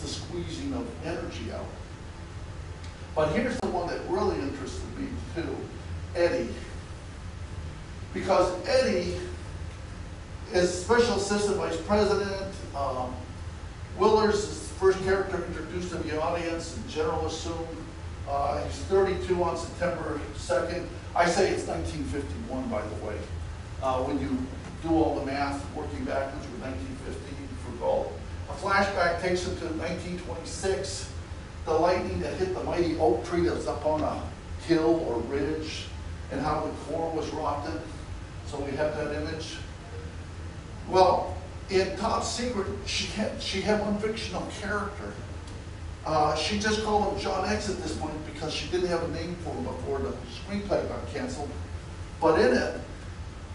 the squeezing of energy out. But here's the one that really interested me too, Eddie. Because Eddie is Special Assistant Vice President. Willard's is the first character introduced to the audience, and General assumed. He's 32 on September 2nd. I say it's 1951, by the way. When you do all the math, working backwards with 1915 for Galt. A flashback takes him to 1926. The lightning that hit the mighty oak tree that was up on a hill or ridge, and how the core was rotted. So we have that image. Well, in Top Secret, she had one fictional character. She just called him John X at this point because she didn't have a name for him before the screenplay got canceled. But in it,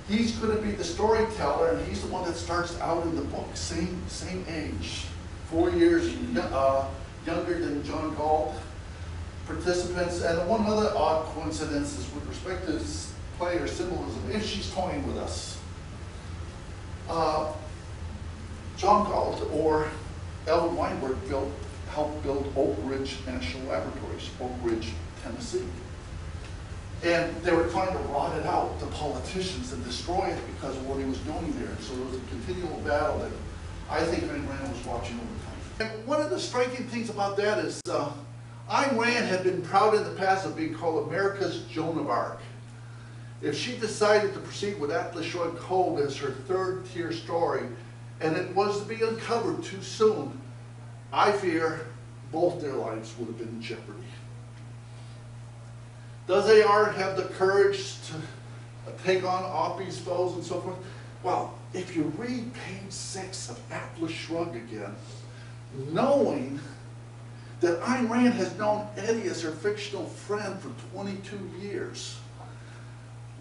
he's going to be the storyteller, and he's the one that starts out in the book, same age, 4 years younger than John Galt. Participants, and one other odd coincidence is with respect to this play or symbolism, if she's toying with us. John Galt or Alvin Weinberg helped build Oak Ridge National Laboratories, Oak Ridge, Tennessee. And they were trying to rot it out, the politicians, and destroy it because of what he was doing there. So there was a continual battle that I think Ayn Rand was watching over time. And one of the striking things about that is Ayn Rand had been proud in the past of being called America's Joan of Arc. If she decided to proceed with Atlas Shrugged as her third-tier story, and it was to be uncovered too soon, I fear both their lives would have been in jeopardy. Does AR have the courage to take on Oppie's foes and so forth? Well, if you read page 6 of Atlas Shrugged again, knowing that Ayn Rand has known Eddie as her fictional friend for 22 years,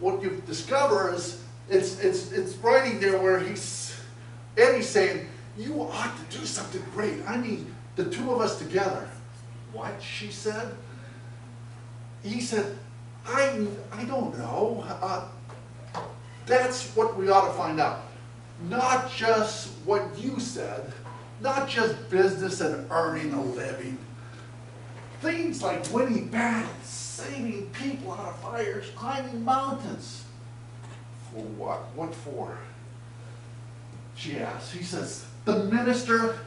what you discover is it's writing there where Eddie's saying, you ought to do something great. I mean, the two of us together. What, she said? He said, I don't know. That's what we ought to find out. Not just what you said, not just business and earning a living. Things like winning battles, saving people out of fires, climbing mountains. For what? What for? She asked. He says, the minister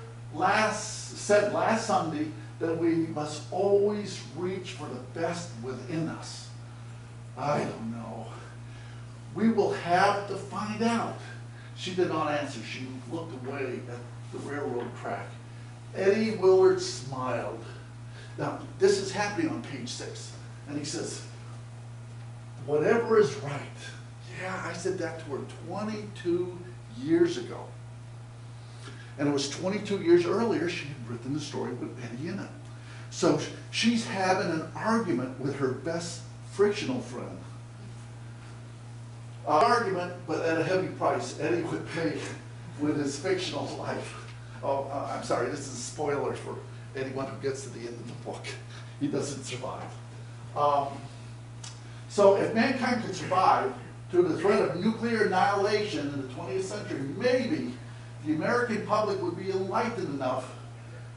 said last Sunday that we must always reach for the best within us. I don't know. We will have to find out. She did not answer. She looked away at the railroad track. Eddie Willard smiled. Now, this is happening on page 6. And he says, whatever is right. Yeah, I said that to her 22 years ago. And it was 22 years earlier she had written the story with Eddie in it. So she's having an argument with her best frictional friend. Argument, but at a heavy price. Eddie would pay with his fictional life. Oh, I'm sorry, this is a spoiler for anyone who gets to the end of the book. He doesn't survive. So if mankind could survive through the threat of nuclear annihilation in the 20th century, maybe the American public would be enlightened enough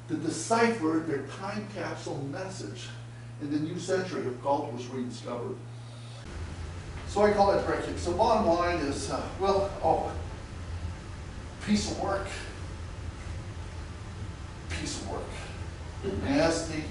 to decipher their time capsule message in the new century if Galt was rediscovered. So I call that directly. So bottom line is, piece of work. Piece of work. Nasty,